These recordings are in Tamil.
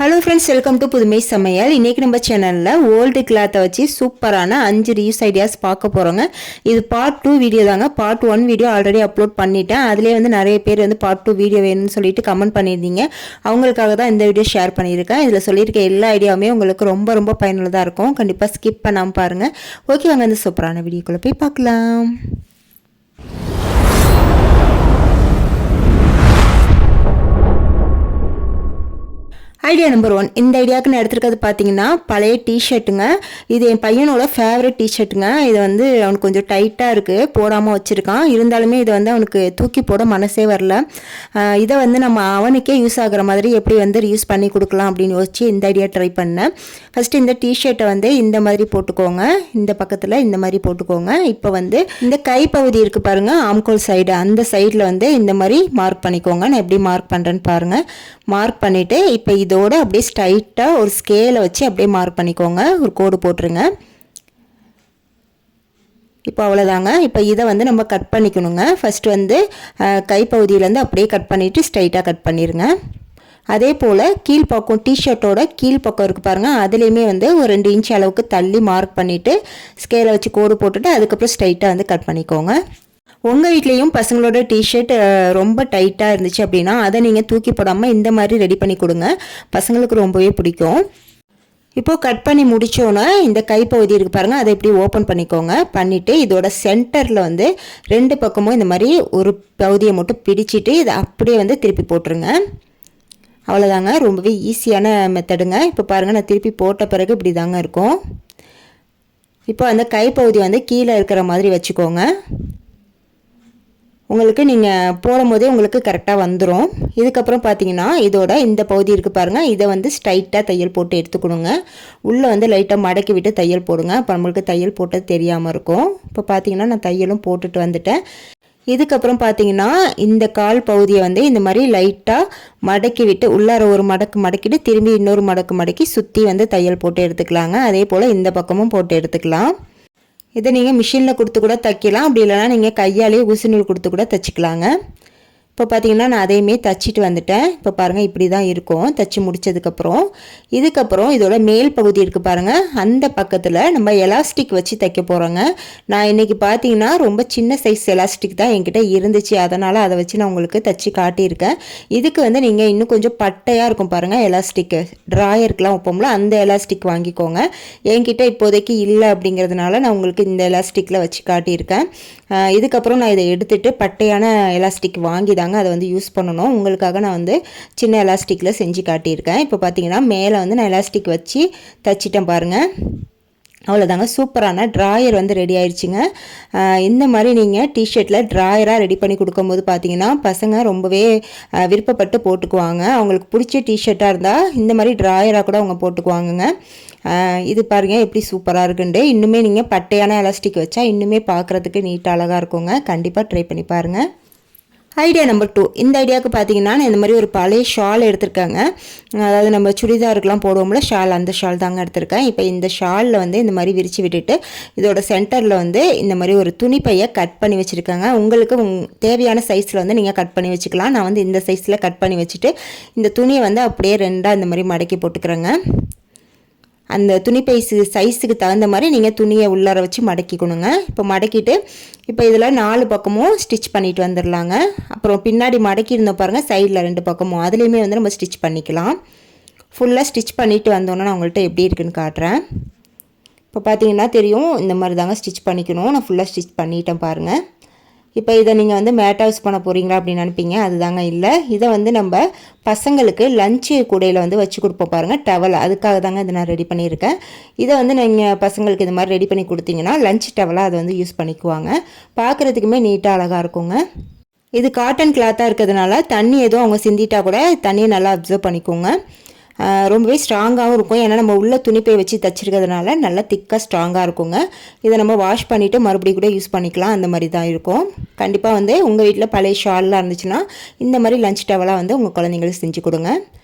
ஹலோ ஃப்ரெண்ட்ஸ், வெல்கம் டு புதுமை சமையல். இன்றைக்கி நம்ம சேனலில் ஓல்டு கிளாத்தை வச்சு சூப்பரான 5 ரீயூஸ் ஐடியாஸ் பார்க்க போகிறோங்க. இது பார்ட் 2 வீடியோ தாங்க. பார்ட் 1 வீடியோ ஆல்ரெடி அப்லோட் பண்ணிட்டேன். அதிலே நிறைய பேர் பார்ட் 2 வீடியோ வேணும்னு சொல்லிட்டு கமெண்ட் பண்ணியிருந்தீங்க. அவங்களுக்காக தான் இந்த வீடியோ ஷேர் பண்ணியிருக்கேன். இதில் சொல்லியிருக்க எல்லா ஐடியாவுமே உங்களுக்கு ரொம்ப பயனுள்ளதாக இருக்கும். கண்டிப்பாக ஸ்கிப் பண்ணாமல் பாருங்கள். ஓகே, வாங்க இந்த சூப்பரான வீடியோக்குள்ளே போய் பார்க்கலாம். Idea number 1. இந்த ஐடியாவுக்கு நான் எடுத்துருக்கிறது பார்த்தீங்கன்னா பழைய டிஷர்ட்டுங்க. இது என் பையனோட ஃபேவரட் டிஷர்ட்டுங்க. இது அவனுக்கு கொஞ்சம் டைட்டாக இருக்குது, போடாமல் வச்சுருக்கான். இருந்தாலுமே இது அவனுக்கு தூக்கி போட மனசே வரல. இதை நம்ம அவனுக்கே யூஸ் ஆகிற மாதிரி எப்படி யூஸ் பண்ணி கொடுக்கலாம் அப்படின்னு யோசிச்சு இந்த ஐடியா ட்ரை பண்ணேன். ஃபஸ்ட்டு இந்த டிஷர்ட்டை இந்த மாதிரி போட்டுக்கோங்க. இந்த பக்கத்தில் இந்த மாதிரி போட்டுக்கோங்க. இப்போ இந்த கைப்பகுதி இருக்குது பாருங்கள், ஆம்கோல் சைடு, அந்த சைடில் இந்த மாதிரி மார்க் பண்ணிக்கோங்க. நான் எப்படி மார்க் பண்ணுறேன்னு பாருங்கள். மார்க் பண்ணிவிட்டு இப்போ இதோட அப்படியே ஸ்ட்ரைட்டாக ஒரு ஸ்கேலை வச்சு அப்படியே மார்க் பண்ணிக்கோங்க. ஒரு கோடு போட்டுருங்க. இப்போ அவ்வளோதாங்க. இப்போ இதை நம்ம கட் பண்ணிக்கணுங்க. ஃபஸ்ட்டு கைப்பகுதியிலேருந்து அப்படியே கட் பண்ணிவிட்டு ஸ்ட்ரைட்டாக கட் பண்ணிடுங்க. அதே போல் கீழ்ப்பக்கம், டிஷர்ட்டோட கீழ்ப்பக்கம் இருக்குது பாருங்கள், அதுலேயுமே ஒரு 2 இன்ச் அளவுக்கு தள்ளி மார்க் பண்ணிவிட்டு ஸ்கேலை வச்சு கோடு போட்டுட்டு அதுக்கப்புறம் ஸ்ட்ரைட்டாக கட் பண்ணிக்கோங்க. உங்கள் வீட்லேயும் பசங்களோட டிஷர்ட் ரொம்ப டைட்டாக இருந்துச்சு அப்படின்னா அதை நீங்கள் தூக்கி போடாமல் இந்த மாதிரி ரெடி பண்ணி கொடுங்க. பசங்களுக்கு ரொம்பவே பிடிக்கும். இப்போது கட் பண்ணி முடித்தோன்னே இந்த கைப்பகுதி இருக்குது பாருங்கள், அதை இப்படி ஓப்பன் பண்ணிக்கோங்க. பண்ணிவிட்டு இதோட சென்டரில் 2 பக்கமும் இந்த மாதிரி ஒரு பகுதியை மட்டும் பிடிச்சிட்டு இதை அப்படியே திருப்பி போட்டுருங்க. அவ்வளோதாங்க. ரொம்பவே ஈஸியான மெத்தடுங்க. இப்போ பாருங்கள், நான் திருப்பி போட்ட பிறகு இப்படி தாங்க இருக்கும். இப்போ அந்த கைப்பகுதி கீழே இருக்கிற மாதிரி வச்சுக்கோங்க. உங்களுக்கு நீங்கள் போடும் போதே உங்களுக்கு கரெக்டாக வந்துடும். இதுக்கப்புறம் பார்த்தீங்கன்னா இதோட இந்த பகுதி இருக்குது பாருங்கள், இதை ஸ்ட்ரைட்டாக தையல் போட்டு எடுத்துக்கணுங்க. உள்ளே லைட்டாக மடக்கி விட்டு தையல் போடுங்க. அப்போ நம்மளுக்கு தையல் போட்டது தெரியாமல் இருக்கும். இப்போ பார்த்தீங்கன்னா நான் தையலும் போட்டுட்டு வந்துட்டேன். இதுக்கப்புறம் பார்த்தீங்கன்னா இந்த கால் பகுதியை இந்த மாதிரி லைட்டாக மடக்கி விட்டு உள்ளார ஒரு மடக்கு மடக்கிட்டு திரும்பி இன்னொரு மடக்கு மடக்கி சுற்றி தையல் போட்டு எடுத்துக்கலாங்க. அதே போல் இந்த பக்கமும் போட்டு எடுத்துக்கலாம். இதை நீங்கள் மிஷினில் கொடுத்து கூட தைக்கலாம். அப்படி இல்லைனா நீங்கள் கையாலேயே ஊசி நூல் கொடுத்து கூட தைச்சிக்கலாங்க. இப்போ பார்த்தீங்கன்னா நான் அதையுமே தைச்சிட்டு வந்துட்டேன். இப்போ பாருங்கள், இப்படி தான் இருக்கும் தைச்சி முடித்ததுக்கப்புறம். இதுக்கப்புறம் இதோட மேல் பகுதி இருக்குது பாருங்கள், அந்த பக்கத்தில் நம்ம எலாஸ்டிக் வச்சு தைக்க போகிறோங்க. நான் இன்றைக்கி பார்த்தீங்கன்னா ரொம்ப சின்ன சைஸ் எலாஸ்டிக் தான் என்கிட்ட இருந்துச்சு, அதனால் அதை வச்சு நான் உங்களுக்கு தைச்சி காட்டியிருக்கேன். இதுக்கு நீங்கள் இன்னும் கொஞ்சம் பட்டையாக இருக்கும் பாருங்கள் எலாஸ்டிக்கு, ட்ராயருக்கெலாம் வைப்போம்ல, அந்த எலாஸ்டிக் வாங்கிக்கோங்க. என்கிட்ட இப்போதைக்கு இல்லை அப்படிங்கிறதுனால நான் உங்களுக்கு இந்த எலாஸ்டிக்கில் வச்சு காட்டியிருக்கேன். இதுக்கப்புறம் நான் இதை எடுத்துகிட்டு பட்டையான எலாஸ்டிக் வாங்கி தாங்க அதை யூஸ் பண்ணணும். உங்களுக்காக நான் சின்ன எலாஸ்டிக்கில் செஞ்சு காட்டியிருக்கேன். இப்போ பார்த்தீங்கன்னா மேலே நான் எலாஸ்டிக் வச்சு தைச்சிட்டேன் பாருங்கள். அவ்வளோதாங்க, சூப்பரான ட்ராயர் ரெடி ஆயிடுச்சுங்க. இந்த மாதிரி நீங்கள் டிஷர்ட்டில் ட்ராயராக ரெடி பண்ணி கொடுக்கும்போது பார்த்தீங்கன்னா பசங்க ரொம்பவே விருப்பப்பட்டு போட்டுக்குவாங்க. அவங்களுக்கு பிடிச்ச டிஷர்ட்டாக இருந்தால் இந்த மாதிரி ட்ராயராக கூட அவங்க போட்டுக்குவாங்கங்க. இது பாருங்கள் எப்படி சூப்பராக இருக்குண்டு. இன்னுமே நீங்கள் பட்டையான எலாஸ்டிக் வச்சா இன்னுமே பார்க்குறதுக்கு நீட்டாக அழகாக இருக்குங்க. கண்டிப்பாக ட்ரை பண்ணி பாருங்கள். Idea number 2. இந்த ஐடியாவுக்கு பார்த்தீங்கன்னா நான் இந்த மாதிரி ஒரு பழைய ஷால் எடுத்திருக்காங்க. அதாவது நம்ம சுடிதாருக்கெலாம் போடுவோம்ல ஷால், அந்த ஷால் தாங்க எடுத்திருக்கேன். இப்போ இந்த ஷாலில் இந்த மாதிரி விரித்து விட்டுட்டு இதோட சென்டரில் இந்த மாதிரி ஒரு துணி பையை கட் பண்ணி வச்சுருக்காங்க. உங்களுக்கு தேவையான சைஸில் நீங்கள் கட் பண்ணி வச்சுக்கலாம். நான் இந்த சைஸில் கட் பண்ணி வச்சுட்டு இந்த துணியை அப்படியே 2ஆக இந்த மாதிரி மடக்கி போட்டுக்கிறேங்க. அந்த துணி சைஸுக்கு தகுந்த மாதிரி நீங்கள் துணியை உள்ளார வச்சு மடக்கிக்கணுங்க. இப்போ மடக்கிட்டு இப்போ இதில் 4 பக்கமும் ஸ்டிச் பண்ணிட்டு வந்துடலாங்க. அப்புறம் பின்னாடி மடக்கி இருந்தோம் பாருங்கள், சைடில் 2 பக்கமும் அதுலேயுமே நம்ம ஸ்டிச் பண்ணிக்கலாம். ஃபுல்லாக ஸ்டிச் பண்ணிவிட்டு வந்தோன்னா நான் உங்கள்கிட்ட எப்படி இருக்குன்னு காட்டுறேன். இப்போ பார்த்தீங்கன்னா தெரியும், இந்த மாதிரி தாங்க ஸ்டிச் பண்ணிக்கணும். நான் ஃபுல்லாக ஸ்டிச் பண்ணிட்டேன் பாருங்கள். இப்போ இதை நீங்கள் மேட்டாக யூஸ் பண்ண போகிறீங்களா அப்படின்னு நினைப்பீங்க, அதுதாங்க இல்லை. இதை நம்ம பசங்களுக்கு லஞ்சு கூடையில் வச்சு கொடுப்போம் பாருங்கள், டவல். அதுக்காக தாங்க இதை நான் ரெடி பண்ணியிருக்கேன். இதை நீங்கள் பசங்களுக்கு இது மாதிரி ரெடி பண்ணி கொடுத்தீங்கன்னா லஞ்ச் டவலாக அதை யூஸ் பண்ணிக்குவாங்க. பார்க்குறதுக்குமே நீட்டாக அழகாக இருக்குங்க. இது காட்டன் கிளாத்தாக இருக்கிறதுனால தண்ணி எதுவும் அவங்க சிந்திட்டா கூட தண்ணியை நல்லா அப்சர்வ் பண்ணிக்கோங்க. ரொம்பவே ஸ்ட்ராங்காகவும் இருக்கும். ஏன்னா நம்ம உள்ள துணிப்பை வச்சு தைச்சிருக்கிறதுனால நல்லா திக்காக ஸ்ட்ராங்காக இருக்குங்க. இதை நம்ம வாஷ் பண்ணிவிட்டு மறுபடியும் கூட யூஸ் பண்ணிக்கலாம், அந்த மாதிரி தான் இருக்கும். கண்டிப்பாக உங்கள் வீட்டில் பழைய ஷால்லாம் இருந்துச்சுன்னா இந்த மாதிரி லஞ்ச் டவலாக உங்கள் குழந்தைங்களுக்கு செஞ்சு கொடுங்க.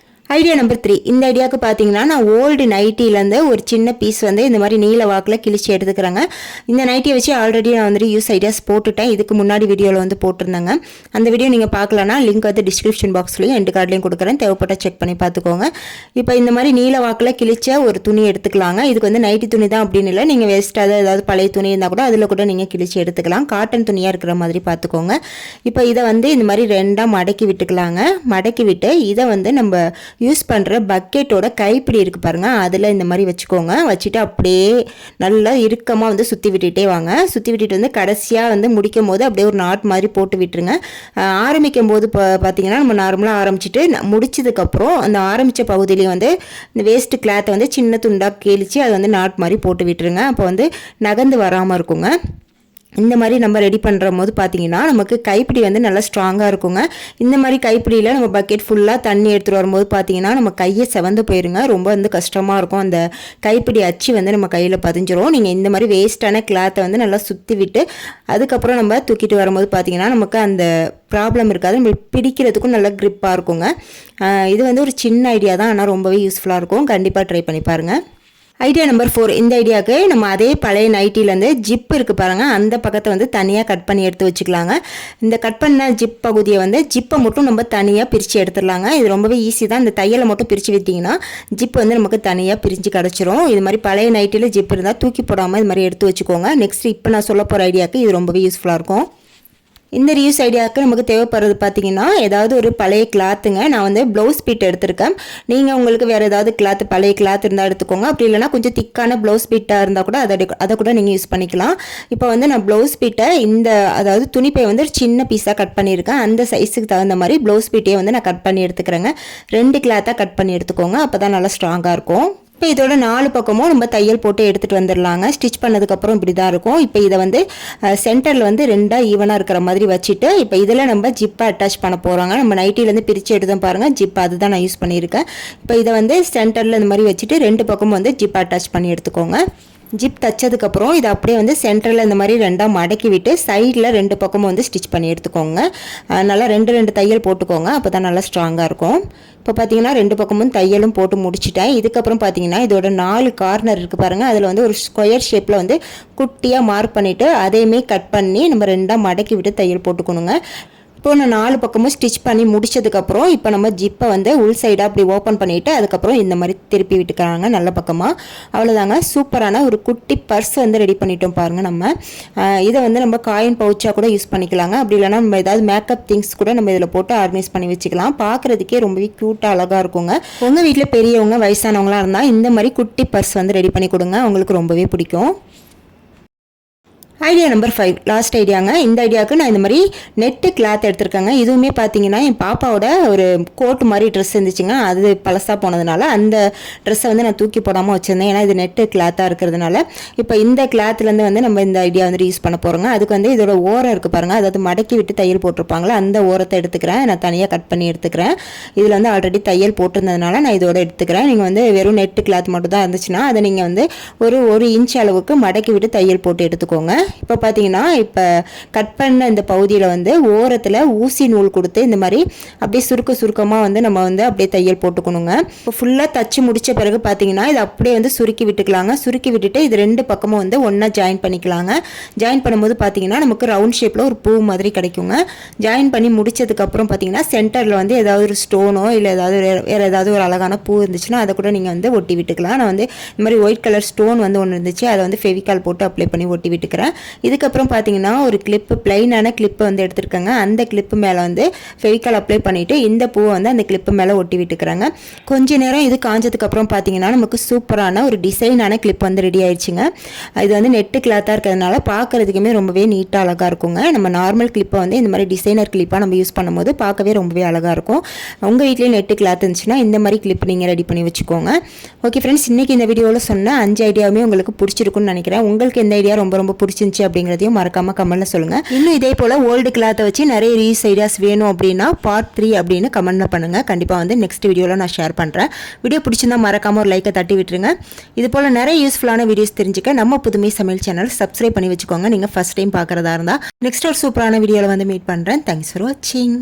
Idea number 3. இந்த ஐடியாவுக்கு பார்த்தீங்கன்னா நான் ஓல்டு நைட்டிலேருந்து ஒரு சின்ன பீஸ் வந்து இந்த மாதிரி நீல வாக்கில் கிழிச்சு எடுத்துக்கிறேங்க. இந்த நைட்டியை வச்சு ஆல்ரெடி நான் வந்துட்டு யூஸ் ஐடியாஸ் போட்டுட்டேன். இதுக்கு முன்னாடி வீடியோவில் வந்து போட்டிருந்தேங்க. அந்த வீடியோ நீங்கள் பார்க்கலன்னா லிங்க் வந்து டிஸ்கிரிப்ஷன் பாக்ஸ்லையும் எண்டு கார்ட்லையும் கொடுக்குறேன். தேவைப்பட்ட செக் பண்ணி பார்த்துக்கோங்க. இப்போ இந்த மாதிரி நீல வாக்கில் கிழிச்ச ஒரு துணி எடுத்துக்கலாங்க. இதுக்கு வந்து நைட்டி துணி தான் அப்படின்னு இல்லை, நீங்கள் வேஸ்ட்டாக ஏதாவது பழைய துணி இருந்தால் கூட அதில் கூட நீங்கள் கிழிச்சு எடுத்துக்கலாம். காட்டன் துணியாக இருக்கிற மாதிரி பார்த்துக்கோங்க. இப்போ இதை வந்து இந்த மாதிரி 2ஆக மடக்கி விட்டுக்கலாங்க. மடக்கி விட்டு இதை வந்து நம்ம யூஸ் பண்ணுற பக்கெட்டோட கைப்பிடி இருக்குது பாருங்கள், அதில் இந்த மாதிரி வச்சுக்கோங்க. வச்சுட்டு அப்படியே நல்லா இறுக்கமாக வந்து சுற்றி விட்டுட்டே வாங்க. சுற்றி விட்டுட்டு வந்து கடைசியாக வந்து முடிக்கும் போது அப்படியே ஒரு நாட் மாதிரி போட்டு விட்டுருங்க. ஆரம்பிக்கும் போது பார்த்தீங்கன்னா நம்ம நார்மலாக ஆரம்பிச்சுட்டு முடிச்சதுக்கப்புறம் அந்த ஆரம்பித்த பகுதியிலையும் வந்து இந்த வேஸ்ட்டு கிளாத்தை வந்து சின்ன துண்டாக கிழிச்சு அதை வந்து நாட் மாதிரி போட்டு விட்டுருங்க. அப்போ வந்து நகர்ந்து வராமல் இருக்குங்க. இந்த மாதிரி நம்ம ரெடி பண்ணுற போது பார்த்தீங்கன்னா நமக்கு கைப்பிடி வந்து நல்லா ஸ்ட்ராங்காக இருக்குங்க. இந்த மாதிரி கைப்பிடியில் நம்ம பக்கெட் ஃபுல்லாக தண்ணி எடுத்துகிட்டு வரும்போது பார்த்தீங்கன்னா நம்ம கையை செவந்து போயிருங்க. ரொம்ப வந்து கஷ்டமாக இருக்கும். அந்த கைப்பிடி அச்சு வந்து நம்ம கையில் பதிஞ்சிரும். நீங்கள் இந்த மாதிரி வேஸ்ட்டான கிளாத்தை வந்து நல்லா சுற்றி விட்டு அதுக்கப்புறம் நம்ம தூக்கிட்டு வரும்போது பார்த்தீங்கன்னா நமக்கு அந்த ப்ராப்ளம் இருக்காது. நம்ம பிடிக்கிறதுக்கும் நல்லா க்ரிப்பாக இருக்குங்க. இது வந்து ஒரு சின்ன ஐடியா தான், ஆனால் ரொம்பவே யூஸ்ஃபுல்லாக இருக்கும். கண்டிப்பாக ட்ரை பண்ணி பாருங்கள். Idea number 4. இந்த ஐடியாவுக்கு நம்ம அதே பழைய நைட்டிலேருந்து ஜிப் இருக்குது பாருங்கள், அந்த பக்கத்தை வந்து தனியாக கட் பண்ணி எடுத்து வச்சுக்கலாங்க. இந்த கட் பண்ண ஜிப் பகுதியை வந்து ஜிப்பை மட்டும் நம்ம தனியாக பிரித்து எடுத்துடலாங்க. இது ரொம்பவே ஈஸி தான். இந்த தையலை மட்டும் பிரித்து விட்டிங்கன்னா ஜிப் வந்து நமக்கு தனியாக பிரிஞ்சு கிடச்சிரும். இது மாதிரி பழைய நைட்டியில் ஜிப் இருந்தால் தூக்கி போடாமல் இது மாதிரி எடுத்து வச்சுக்கோங்க. நெக்ஸ்ட் இப்போ நான் சொல்ல போகிற ஐடியாவுக்கு இது ரொம்பவே யூஸ்ஃபுல்லாக இருக்கும். இந்த ரீயூஸ் ஐடியாவுக்கு நமக்கு தேவைப்படுறது பார்த்தீங்கன்னா ஏதாவது ஒரு பழைய கிளாத்துங்க. நான் வந்து ப்ளவுஸ் பீட் எடுத்திருக்கேன். நீங்கள் உங்களுக்கு வேறு ஏதாவது கிளாத் பழைய கிளாத் இருந்தால் எடுத்துக்கோங்க. அப்படி இல்லைனா கொஞ்சம் திக்கான ப்ளவுஸ் பீட்டாக இருந்தால் கூட அதை கூட நீங்கள் யூஸ் பண்ணிக்கலாம். இப்போ வந்து நான் ப்ளவுஸ் பீட்டை அதாவது துணிப்பை வந்து சின்ன பீஸாக கட் பண்ணியிருக்கேன். அந்த சைஸுக்கு தகுந்த மாதிரி ப்ளவுஸ் பீட்டையே வந்து நான் கட் பண்ணி எடுத்துக்கிறேங்க. 2 கிளாத்தாக கட் பண்ணி எடுத்துக்கோங்க. அப்போ தான் நல்லா ஸ்ட்ராங்காக இருக்கும். இப்போ இதோட 4 பக்கமும் நம்ம தையல் போட்டு எடுத்துகிட்டு வந்துடலாங்க. ஸ்டிச் பண்ணதுக்கப்புறம் இப்படி தான் இருக்கும். இப்போ இதை வந்து சென்டரில் வந்து 2ஆக ஈவனாக இருக்கிற மாதிரி வச்சுட்டு இப்போ இதில் நம்ம ஜிப்பை அட்டாச் பண்ண போகிறாங்க. நம்ம நைட்டிலேருந்து பிரித்து எடுத்தோம் பாருங்கள், ஜிப் அதுதான் நான் யூஸ் பண்ணியிருக்கேன். இப்போ இதை வந்து சென்டரில் இந்த மாதிரி வச்சுட்டு 2 பக்கமும் வந்து ஜிப் அட்டாச் பண்ணி எடுத்துக்கோங்க. ஜிப் தைச்சதுக்கப்புறம் இதை அப்படியே வந்து சென்டரில் இந்த மாதிரி 2ஆக மடக்கி விட்டு சைடில் 2 பக்கமும் வந்து ஸ்டிச் பண்ணி எடுத்துக்கோங்க. நல்லா 2 தையல் போட்டுக்கோங்க. அப்போ தான் நல்லா ஸ்ட்ராங்காக இருக்கும். இப்போ பார்த்தீங்கன்னா 2 பக்கமும் தையலும் போட்டு முடிச்சிட்டேன். இதுக்கப்புறம் பார்த்தீங்கன்னா இதோட 4 கார்னர் இருக்குது பாருங்கள், அதில் வந்து ஒரு ஸ்கொயர் ஷேப்பில் வந்து குட்டியாக மார்க் பண்ணிவிட்டு அதையுமே கட் பண்ணி நம்ம 2ஆக மடக்கி விட்டு தையல் போட்டுக்கணுங்க. இப்போ நான் 4 பக்கமும் ஸ்டிச் பண்ணி முடிச்சதுக்கப்புறம் இப்போ நம்ம ஜிப்பை வந்து உள் சைடாக அப்படி ஓப்பன் பண்ணிவிட்டு அதுக்கப்புறம் இந்த மாதிரி திருப்பி விட்டுக்கிறாங்க நல்ல பக்கமாக. அவ்வளோதாங்க, சூப்பரான ஒரு குட்டி பர்ஸ் வந்து ரெடி பண்ணிட்டோம் பாருங்கள். நம்ம இதை வந்து நம்ம காயின் பவுச்சாக கூட யூஸ் பண்ணிக்கலாங்க. அப்படி இல்லைனா நம்ம ஏதாவது மேக்கப் திங்ஸ் கூட நம்ம இதில் போட்டு ஆர்கனைஸ் பண்ணி வச்சுக்கலாம். பார்க்குறதுக்கே ரொம்பவே க்யூட்டாக அழகாக இருக்குங்க. உங்கள் வீட்டில் பெரியவங்க வயசானவங்களாம் இருந்தால் இந்த மாதிரி குட்டி பர்ஸ் வந்து ரெடி பண்ணி கொடுங்க, அவங்களுக்கு ரொம்பவே பிடிக்கும். ஐடியா நம்பர் 5 லாஸ்ட் ஐடியாங்க. இந்த ஐடியாவுக்கு நான் இந்த மாதிரி நெட்டு கிளாத் எடுத்திருக்கேங்க. இதுவுமே பார்த்தீங்கன்னா என் பாப்பாவோட ஒரு கோட் மாதிரி ட்ரெஸ் இருந்துச்சுங்க, அது பழசாக போனதுனால அந்த ட்ரெஸ்ஸை வந்து நான் தூக்கி போடாமல் வச்சுருந்தேன். ஏன்னா இது நெட்டு கிளாத்தாக இருக்கிறதுனால இப்போ இந்த கிளாத்லேருந்து வந்து நம்ம இந்த ஐடியா வந்து யூஸ் பண்ண போகிறோங்க. அதுக்கு வந்து இதோட ஓரம் இருக்குது பாருங்கள், அதாவது மடக்கி விட்டு தையல் போட்டிருப்பாங்களே அந்த ஓரத்தை எடுத்துக்கிறேன். நான் தனியாக கட் பண்ணி எடுத்துக்கிறேன். இதில் வந்து ஆல்ரெடி தையல் போட்டிருந்ததுனால நான் இதோட எடுத்துக்கிறேன். நீங்கள் வந்து வெறும் நெட்டு கிளாத் மட்டும் தான் இருந்துச்சுன்னா அதை நீங்கள் வந்து ஒரு இன்ச் அளவுக்கு மடக்கி விட்டு தையல் போட்டு எடுத்துக்கோங்க. இப்போ பார்த்தீங்கன்னா இப்போ கட் பண்ண இந்த பகுதியில் வந்து ஓரத்தில் ஊசி நூல் கொடுத்து இந்த மாதிரி அப்படியே சுருக்கமாக வந்து நம்ம வந்து அப்படியே தையல் போட்டுக்கணுங்க. இப்போ ஃபுல்லாக தச்சு முடித்த பிறகு பார்த்தீங்கன்னா இது அப்படியே வந்து சுருக்கி விட்டுக்கலாங்க. சுருக்கி விட்டுட்டு இது 2 பக்கமும் வந்து ஒன்றா ஜாயின் பண்ணிக்கலாங்க. ஜாயின் பண்ணும்போது பார்த்தீங்கன்னா நமக்கு ரவுண்ட் ஷேப்பில் ஒரு பூ மாதிரி கிடைக்குங்க. ஜாயின் பண்ணி முடிச்சதுக்கப்புறம் பார்த்தீங்கன்னா சென்டரில் வந்து ஏதாவது ஒரு ஸ்டோனோ இல்லை ஏதாவது வேறு ஏதாவது ஒரு அழகான பூ இருந்துச்சுன்னா அதை கூட நீங்கள் வந்து ஒட்டி விட்டுக்கலாம். நான் வந்து இந்த மாதிரி ஒயிட் கலர் ஸ்டோன் வந்து ஒன்று இருந்துச்சு, அதை வந்து ஃபெவிகால் போட்டு அப்ளை பண்ணி ஒட்டி விட்டுக்கிறேன். இதுக்கப்புறம் பார்த்தீங்கன்னா ஒரு கிளிப்பு பிளைனான கிளிப்பு வந்து எடுத்துருக்காங்க. அந்த கிளிப்பு மேலே வந்து ஃபெவிகால் அப்ளை பண்ணிவிட்டு இந்த பூவை வந்து அந்த கிளிப்பு மேலே ஒட்டி விட்டுக்கிறாங்க. கொஞ்ச நேரம் இது காஞ்சதுக்கப்புறம் பார்த்தீங்கன்னா நமக்கு சூப்பரான ஒரு டிசைனான கிளிப் வந்து ரெடி ஆயிடுச்சுங்க. இது வந்து நெட்டு கிளாத்தாக இருக்கிறதுனால பார்க்குறதுக்குமே ரொம்பவே நீட்டாக அழகாக இருக்குங்க. நம்ம நார்மல் கிளிப்பை வந்து இந்த மாதிரி டிசைனர் கிளிப்பாக நம்ம யூஸ் பண்ணும்போது பார்க்கவே ரொம்பவே அழகாக இருக்கும். உங்கள் வீட்லேயே நெட்டு கிளாத் இருந்துச்சுன்னா இந்த மாதிரி கிளிப் நீங்கள் ரெடி பண்ணி வச்சுக்கோங்க. ஓகே ஃப்ரெண்ட்ஸ், இன்றைக்கி இந்த வீடியோவில் சொன்ன 5 ஐடியாவுமே உங்களுக்கு பிடிச்சிருக்குன்னு நினைக்கிறேன். உங்களுக்கு எந்த ஐடியா ரொம்ப பிடிச்சிருந்துச்சு அப்படிங்கிறதையும் மறக்காம கமெண்ட்ல சொல்லுங்க. இன்னும் இதே போல ஓல்டு கிளாத்தை வச்சு நிறைய ரீஸ் ஐடியாஸ் வேணும் அப்படின்னா பார்ட் 3 அப்படின்னு கமெண்ட்ல பண்ணுங்க. கண்டிப்பா வந்து நெக்ஸ்ட் வீடியோல நான் ஷேர் பண்றேன். வீடியோ பிடிச்சிருந்தா மறக்காம ஒரு லைக்கை தட்டி விட்டுருங்க. இது போல நிறைய யூஸ்ஃபுல்லான வீடியோஸ் தெரிஞ்சுக்க நம்ம புதுமை சமையல் சேனல் சப்ஸ்கிரைப் பண்ணி வச்சுக்கோங்க. நீங்க ஃபர்ஸ்ட் டைம் பார்க்கறதா இருந்தா நெக்ஸ்ட் ஒரு சூப்பரான வீடியோல வந்து மீட் பண்றேன். தேங்க்ஸ் ஃபார் வாட்சிங்.